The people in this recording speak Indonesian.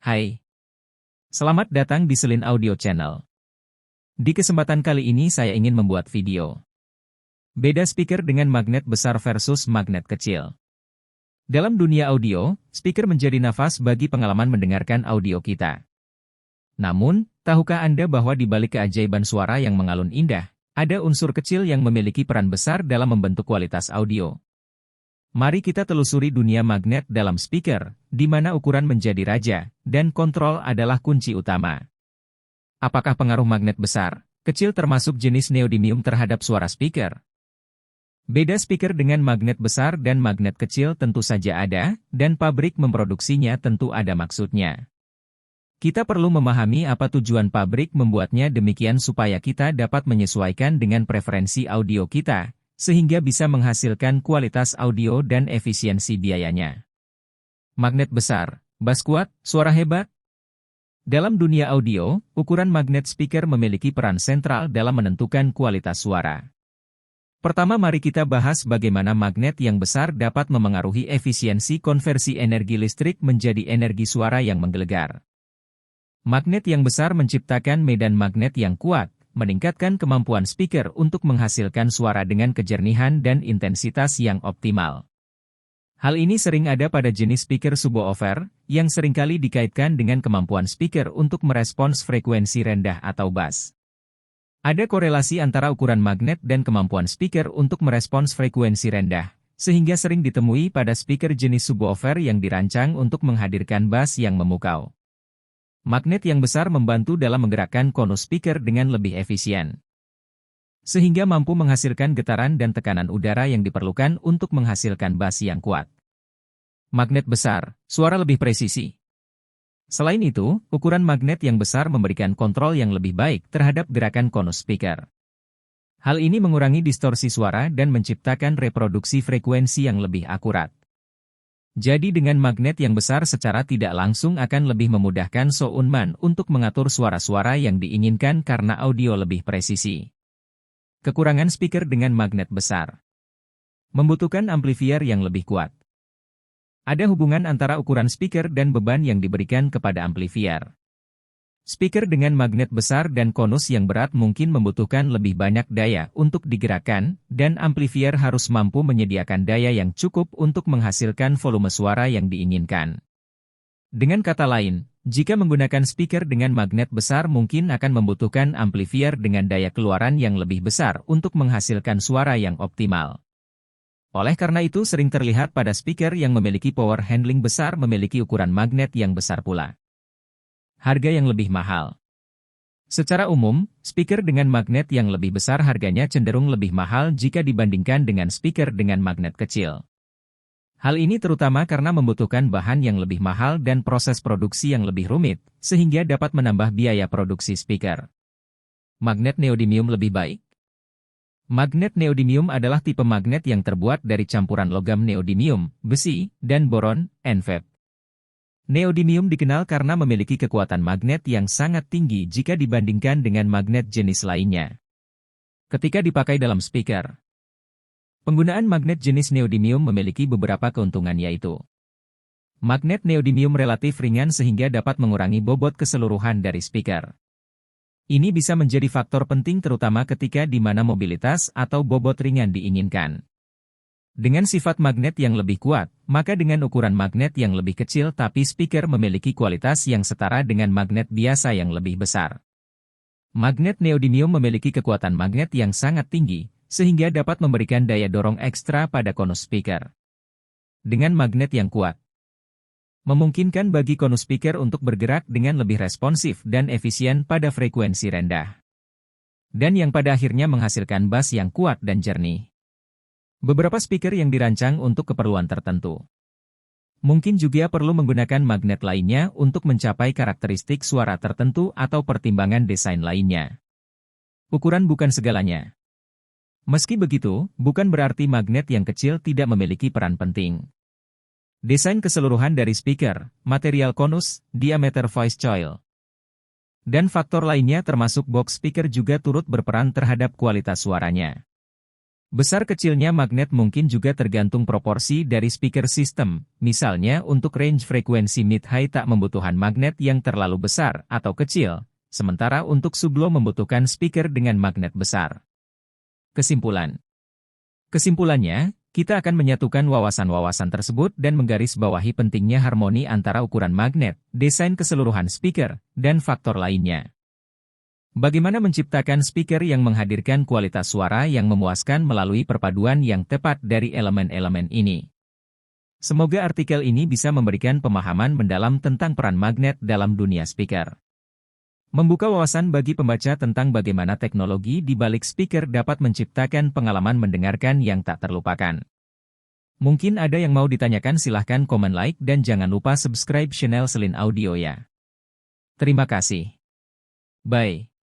Hai, selamat datang di Selin Audio Channel. Di kesempatan kali ini saya ingin membuat video. Beda speaker dengan magnet besar versus magnet kecil. Dalam dunia audio, speaker menjadi nafas bagi pengalaman mendengarkan audio kita. Namun, tahukah Anda bahwa di balik keajaiban suara yang mengalun indah, ada unsur kecil yang memiliki peran besar dalam membentuk kualitas audio? Mari kita telusuri dunia magnet dalam speaker, di mana ukuran menjadi raja, dan kontrol adalah kunci utama. Apakah pengaruh magnet besar, kecil termasuk jenis neodymium terhadap suara speaker? Beda speaker dengan magnet besar dan magnet kecil tentu saja ada, dan pabrik memproduksinya tentu ada maksudnya. Kita perlu memahami apa tujuan pabrik membuatnya demikian supaya kita dapat menyesuaikan dengan preferensi audio kita, sehingga bisa menghasilkan kualitas audio dan efisiensi biayanya. Magnet besar, bass kuat, suara hebat. Dalam dunia audio, ukuran magnet speaker memiliki peran sentral dalam menentukan kualitas suara. Pertama, mari kita bahas bagaimana magnet yang besar dapat memengaruhi efisiensi konversi energi listrik menjadi energi suara yang menggelegar. Magnet yang besar menciptakan medan magnet yang kuat, meningkatkan kemampuan speaker untuk menghasilkan suara dengan kejernihan dan intensitas yang optimal. Hal ini sering ada pada jenis speaker subwoofer, yang seringkali dikaitkan dengan kemampuan speaker untuk merespons frekuensi rendah atau bass. Ada korelasi antara ukuran magnet dan kemampuan speaker untuk merespons frekuensi rendah, sehingga sering ditemui pada speaker jenis subwoofer yang dirancang untuk menghadirkan bass yang memukau. Magnet yang besar membantu dalam menggerakkan konus speaker dengan lebih efisien, sehingga mampu menghasilkan getaran dan tekanan udara yang diperlukan untuk menghasilkan bass yang kuat. Magnet besar, suara lebih presisi. Selain itu, ukuran magnet yang besar memberikan kontrol yang lebih baik terhadap gerakan konus speaker. Hal ini mengurangi distorsi suara dan menciptakan reproduksi frekuensi yang lebih akurat. Jadi dengan magnet yang besar secara tidak langsung akan lebih memudahkan soundman untuk mengatur suara-suara yang diinginkan karena audio lebih presisi. Kekurangan speaker dengan magnet besar. Membutuhkan amplifier yang lebih kuat. Ada hubungan antara ukuran speaker dan beban yang diberikan kepada amplifier. Speaker dengan magnet besar dan konus yang berat mungkin membutuhkan lebih banyak daya untuk digerakkan, dan amplifier harus mampu menyediakan daya yang cukup untuk menghasilkan volume suara yang diinginkan. Dengan kata lain, jika menggunakan speaker dengan magnet besar mungkin akan membutuhkan amplifier dengan daya keluaran yang lebih besar untuk menghasilkan suara yang optimal. Oleh karena itu sering terlihat pada speaker yang memiliki power handling besar memiliki ukuran magnet yang besar pula. Harga yang lebih mahal. Secara umum, speaker dengan magnet yang lebih besar harganya cenderung lebih mahal jika dibandingkan dengan speaker dengan magnet kecil. Hal ini terutama karena membutuhkan bahan yang lebih mahal dan proses produksi yang lebih rumit, sehingga dapat menambah biaya produksi speaker. Magnet neodymium lebih baik. Magnet neodymium adalah tipe magnet yang terbuat dari campuran logam neodymium, besi, dan boron, NF. Neodymium dikenal karena memiliki kekuatan magnet yang sangat tinggi jika dibandingkan dengan magnet jenis lainnya. Ketika dipakai dalam speaker, penggunaan magnet jenis neodymium memiliki beberapa keuntungan yaitu: magnet neodymium relatif ringan sehingga dapat mengurangi bobot keseluruhan dari speaker. Ini bisa menjadi faktor penting terutama ketika di mana mobilitas atau bobot ringan diinginkan. Dengan sifat magnet yang lebih kuat, maka dengan ukuran magnet yang lebih kecil tapi speaker memiliki kualitas yang setara dengan magnet biasa yang lebih besar. Magnet neodymium memiliki kekuatan magnet yang sangat tinggi, sehingga dapat memberikan daya dorong ekstra pada konus speaker. Dengan magnet yang kuat, memungkinkan bagi konus speaker untuk bergerak dengan lebih responsif dan efisien pada frekuensi rendah. Dan yang pada akhirnya menghasilkan bass yang kuat dan jernih. Beberapa speaker yang dirancang untuk keperluan tertentu. Mungkin juga perlu menggunakan magnet lainnya untuk mencapai karakteristik suara tertentu atau pertimbangan desain lainnya. Ukuran bukan segalanya. Meski begitu, bukan berarti magnet yang kecil tidak memiliki peran penting. Desain keseluruhan dari speaker, material konus, diameter voice coil, dan faktor lainnya termasuk box speaker juga turut berperan terhadap kualitas suaranya. Besar kecilnya magnet mungkin juga tergantung proporsi dari speaker system, misalnya untuk range frekuensi mid-high tak membutuhkan magnet yang terlalu besar atau kecil, sementara untuk sublow membutuhkan speaker dengan magnet besar. Kesimpulan. Kesimpulannya, kita akan menyatukan wawasan-wawasan tersebut dan menggarisbawahi pentingnya harmoni antara ukuran magnet, desain keseluruhan speaker, dan faktor lainnya. Bagaimana menciptakan speaker yang menghadirkan kualitas suara yang memuaskan melalui perpaduan yang tepat dari elemen-elemen ini. Semoga artikel ini bisa memberikan pemahaman mendalam tentang peran magnet dalam dunia speaker. Membuka wawasan bagi pembaca tentang bagaimana teknologi di balik speaker dapat menciptakan pengalaman mendengarkan yang tak terlupakan. Mungkin ada yang mau ditanyakan, silahkan komen like dan jangan lupa subscribe channel Selin Audio ya. Terima kasih. Bye.